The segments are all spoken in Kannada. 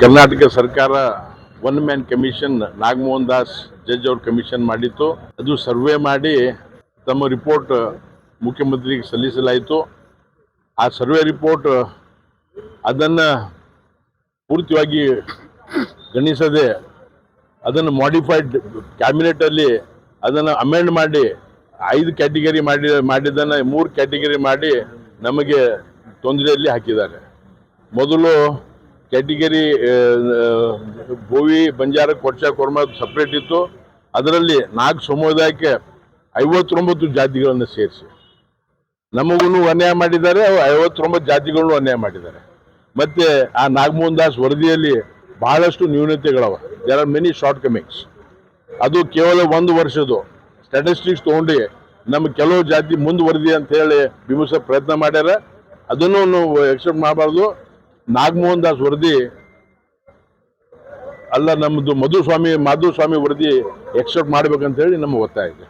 ಕರ್ನಾಟಕ ಸರ್ಕಾರ one man commission Nagamohan Das judge ಅವ್ರ ಕಮಿಷನ್ ಮಾಡಿತ್ತು. ಅದು ಸರ್ವೆ ಮಾಡಿ ತಮ್ಮ ರಿಪೋರ್ಟ್ ಮುಖ್ಯಮಂತ್ರಿಗೆ ಸಲ್ಲಿಸಲಾಯಿತು. ಆ ಸರ್ವೆ ರಿಪೋರ್ಟ್ ಅದನ್ನು ಪೂರ್ತಿಯಾಗಿ ಗಣಿಸದೆ ಅದನ್ನು ಮಾಡಿಫೈಡ್ ಕ್ಯಾಬಿನೆಟಲ್ಲಿ ಅದನ್ನು ಅಮೆಂಡ್ ಮಾಡಿ 5 ಕ್ಯಾಟಗರಿ ಮಾಡಿದ್ದನ್ನು 3 ಕ್ಯಾಟಗರಿ ಮಾಡಿ ನಮಗೆ ತೊಂದರೆಯಲ್ಲಿ ಹಾಕಿದ್ದಾರೆ. ಮೊದಲು ಕ್ಯಾಟಗರಿ ಬೋವಿ, ಬಂಜಾರ, ಕೊಚ್ಚ, ಕೊರ್ಮ ಸಪ್ರೇಟ್ ಇತ್ತು. ಅದರಲ್ಲಿ 4 ಸಮುದಾಯಕ್ಕೆ 59 ಜಾತಿಗಳನ್ನು ಸೇರಿಸಿ ನಮಗೂ ಅನ್ಯಾಯ ಮಾಡಿದ್ದಾರೆ. 59 ಜಾತಿಗಳನ್ನು ಅನ್ಯಾಯ ಮಾಡಿದ್ದಾರೆ. ಮತ್ತೆ ಆ ನಾಗಮೋಹನ್ ದಾಸ್ ವರದಿಯಲ್ಲಿ ಬಹಳಷ್ಟು ನ್ಯೂನತೆಗಳವ. There are many shortcomings. ಅದು ಕೇವಲ 1 ವರ್ಷದ್ದು ಸ್ಟ್ಯಾಟಿಸ್ಟಿಕ್ಸ್ ತೊಗೊಂಡು ನಮ್ಮ ಕೆಲವು ಜಾತಿ ಮುಂದುವರೆದಿ ಅಂತ ಹೇಳಿ ಬಿಂಬಿಸೋ ಪ್ರಯತ್ನ ಮಾಡ್ಯಾರ. ಅದನ್ನು ಎಕ್ಸೆಪ್ಟ್ ಮಾಡಬಾರ್ದು. ನಾಗಮೋಹನ್ ದಾಸ್ ವರದಿ ಅಲ್ಲ, ನಮ್ಮದು ಮಾಧುಸ್ವಾಮಿ ವರದಿ ಎಕ್ಸೆಪ್ಟ್ ಮಾಡ್ಬೇಕಂತ ಹೇಳಿ ನಮ್ಮ ಒತ್ತಾಯ ಇದೆ.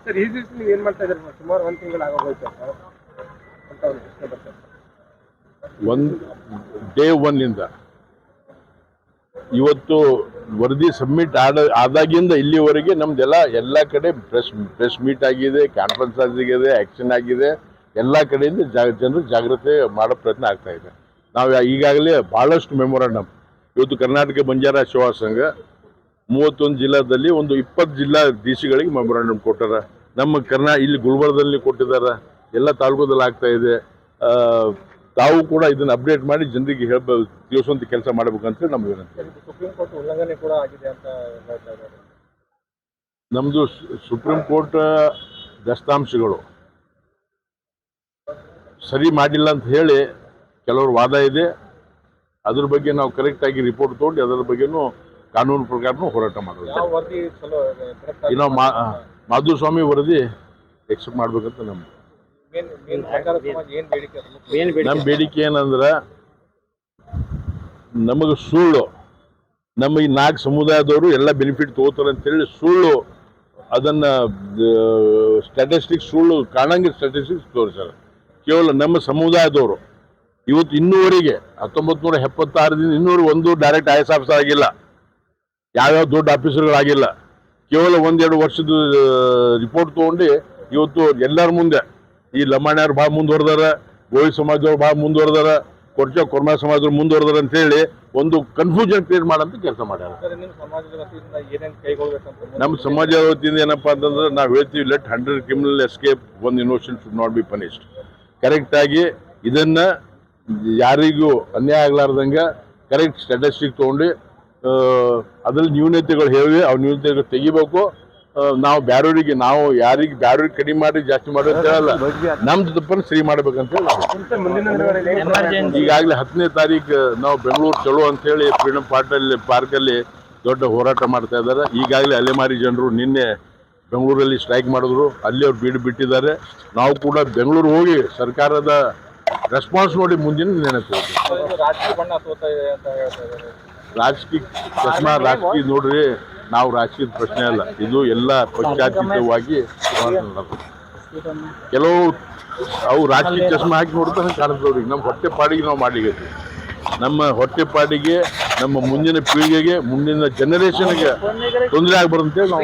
ಡೇ 1 ಇಂದ ಇವತ್ತು ವರದಿ ಸಬ್ಮಿಟ್ ಆದಾಗಿಂದ ಇಲ್ಲಿವರೆಗೆ ನಮ್ದೆಲ್ಲ ಎಲ್ಲ ಕಡೆ ಪ್ರೆಸ್ ಮೀಟ್ ಆಗಿದೆ, ಕಾನ್ಫರೆನ್ಸ್ ಆಗಿದೆ, ಆಕ್ಷನ್ ಆಗಿದೆ. ಎಲ್ಲ ಕಡೆಯಿಂದ ಜನರು ಜಾಗೃತಿ ಮಾಡೋ ಪ್ರಯತ್ನ ಆಗ್ತಾ ಇದೆ. ನಾವು ಈಗಾಗಲೇ ಬಹಳಷ್ಟು ಮೆಮೊರಾಂಡಮ್ ಇವತ್ತು ಕರ್ನಾಟಕ ಬಂಜಾರ ಸೇವಾ ಸಂಘ 31 ಜಿಲ್ಲಾದಲ್ಲಿ ಒಂದು 20 ಜಿಲ್ಲಾ ಡಿಸಿಗಳಿಗೆ ಮೆಮೊರಾಂಡಮ್ ಕೊಟ್ಟಾರ. ನಮ್ಮ ಇಲ್ಲಿ ಗುಲ್ಬರ್ಗದಲ್ಲಿ ಕೊಟ್ಟಿದ್ದಾರೆ. ಎಲ್ಲ ತಾಲೂಕುದಲ್ಲಿ ಆಗ್ತಾ ಇದೆ. ತಾವು ಕೂಡ ಇದನ್ನು ಅಪ್ಡೇಟ್ ಮಾಡಿ ಜನರಿಗೆ ತಿಳಿಸುವಂತ ಕೆಲಸ ಮಾಡಬೇಕಂತ ನಮ್ಮ ವಿನಂತಿ. ಸುಪ್ರೀಂ ಕೋರ್ಟ್ ಉಲ್ಲಂಘನೆ ಕೂಡ ಆಗಿದೆ ಅಂತ ಹೇಳ್ತಾ ಇದ್ದಾರೆ. ನಮ್ಮದು ಸುಪ್ರೀಂ ಕೋರ್ಟ್ ದಸ್ತಾಂಶಗಳು ಸರಿ ಮಾಡಿಲ್ಲ ಅಂತ ಹೇಳಿ ಕೆಲವರು ವಾದ ಇದೆ. ಅದ್ರ ಬಗ್ಗೆ ನಾವು ಕರೆಕ್ಟಾಗಿ ರಿಪೋರ್ಟ್ ತೊಗೊಂಡು ಅದರ ಬಗ್ಗೆನೂ ಕಾನೂನು ಪ್ರಕಾರನೂ ಹೋರಾಟ ಮಾಡೋದು. ಇನ್ನು ಮಾಧುಸ್ವಾಮಿ ವರದಿ ಎಕ್ಸೆಪ್ಟ್ ಮಾಡ್ಬೇಕಂತ ನಮ್ಮ ಬೇಡಿಕೆ ಏನಂದ್ರೆ, ನಮಗೆ ಸುಳ್ಳು ನಮ್ಮ ಈ 4 ಸಮುದಾಯದವರು ಎಲ್ಲ ಬೆನಿಫಿಟ್ ತಗೋತಾರೆ ಅಂತೇಳಿ ಸುಳ್ಳು, ಅದನ್ನ ಸ್ಟ್ಯಾಟಿಸ್ಟಿಕ್ಸ್ ಸುಳ್ಳು ಕಾಣಂಗೆ ಸ್ಟ್ಯಾಟಿಸ್ಟಿಕ್ಸ್ ತೋರಿಸ್ತಾರೆ. ಕೇವಲ ನಮ್ಮ ಸಮುದಾಯದವರು ಇವತ್ತು ಇನ್ನೂವರೆಗೆ 1976ದಿಂದ ಇನ್ನೂವರೆಗೆ ಒಂದು ಡೈರೆಕ್ಟ್ IAS ಆಫೀಸರ್ ಆಗಿಲ್ಲ, ಯಾವ್ಯಾವ ದೊಡ್ಡ ಆಫೀಸರ್ಗಳಾಗಿಲ್ಲ. ಕೇವಲ 1-2 ವರ್ಷದ ರಿಪೋರ್ಟ್ ತೊಗೊಂಡು ಇವತ್ತು ಎಲ್ಲರ ಮುಂದೆ ಈ ಲಮಾಣ್ಯವ್ರು ಭಾಳ ಮುಂದುವರೆದಾರ, ಗೋವಿ ಸಮಾಜದವ್ರು ಭಾಳ ಮುಂದುವರೆದಾರ, ಕೊರ್ಚ ಕೊರ್ಮ ಸಮಾಜದವ್ರು ಮುಂದುವರೆದಾರ ಅಂತೇಳಿ ಒಂದು ಕನ್ಫ್ಯೂಷನ್ ಕ್ರಿಯೇಟ್ ಮಾಡೋಂಥ ಕೆಲಸ ಮಾಡ್ಯಾರ. ನಮ್ಮ ಸಮಾಜದ ವತಿಯಿಂದ ಏನಪ್ಪಾ ಅಂತಂದ್ರೆ ನಾವು ಹೇಳ್ತೀವಿ, let 100 criminal escape, 1 innocent should not be punished. ಕರೆಕ್ಟಾಗಿ ಇದನ್ನು ಯಾರಿಗೂ ಅನ್ಯಾಯ ಆಗ್ಲಾರ್ದಂಗೆ ಕರೆಕ್ಟ್ ಸ್ಟ್ಯಾಟಿಸ್ಟಿಕ್ ತೊಗೊಂಡು ಅದ್ರಲ್ಲಿ ನ್ಯೂನತೆಗಳು ಹೇಳಿವೆ, ಅವು ನ್ಯೂನತೆಗಳು ತೆಗಿಬೇಕು. ನಾವು ಬ್ಯಾರೋರಿಗೆ ಯಾರಿಗೆ ಬ್ಯಾರೋರಿಗೆ ಕಡಿಮೆ ಮಾಡಿ ಜಾಸ್ತಿ ಮಾಡಿ ಅಂತ ಹೇಳಲ್ಲ, ನಮ್ದು ತಪ್ಪನ್ನು ಸರಿ ಮಾಡ್ಬೇಕಂತ ಹೇಳಿ. ಈಗಾಗಲೇ 10ನೇ ತಾರೀಕು ನಾವು ಬೆಂಗಳೂರು ಚಲೋ ಅಂತೇಳಿ ಫ್ರೀಡಮ್ ಪಾರ್ಕಲ್ಲಿ ದೊಡ್ಡ ಹೋರಾಟ ಮಾಡ್ತಾ ಇದ್ದಾರೆ. ಈಗಾಗಲೇ ಅಲೆಮಾರಿ ಜನರು ನಿನ್ನೆ ಬೆಂಗಳೂರಲ್ಲಿ ಸ್ಟ್ರೈಕ್ ಮಾಡಿದ್ರು, ಅಲ್ಲಿ ಅವ್ರು ಬಿಟ್ಟಿದ್ದಾರೆ. ನಾವು ಕೂಡ ಬೆಂಗಳೂರು ಹೋಗಿ ಸರ್ಕಾರದ ರೆಸ್ಪಾನ್ಸ್ ನೋಡಿ ಮುಂದಿನ ನಿರ್ಣಯ ತಗೋತೀವಿ. ರಾಜಕೀಯ ನೋಡ್ರಿ, ನಾವು ರಾಜಕೀಯದ ಪ್ರಶ್ನೆ ಅಲ್ಲ, ಇದು ಎಲ್ಲ ಪಕ್ಷಾತೀತವಾಗಿ ಕೆಲವು ಅವು ರಾಜಕೀಯ ಚಸ್ಮಾ ಹಾಕಿ ನೋಡ್ತಾರೆ ಕಾಣಿಸ್ತವ್ರಿಗೆ. ನಮ್ಮ ಹೊಟ್ಟೆಪಾಡಿಗೆ ನಾವು ಮಾಡ್ಲಿಕ್ಕೆ, ನಮ್ಮ ಹೊಟ್ಟೆಪಾಡಿಗೆ, ನಮ್ಮ ಮುಂದಿನ ಪೀಳಿಗೆಗೆ, ಮುಂದಿನ ಜನರೇಷನ್ಗೆ ತೊಂದರೆ ಆಗ್ಬಾರ್ದಂತೇಳಿ ನಾವು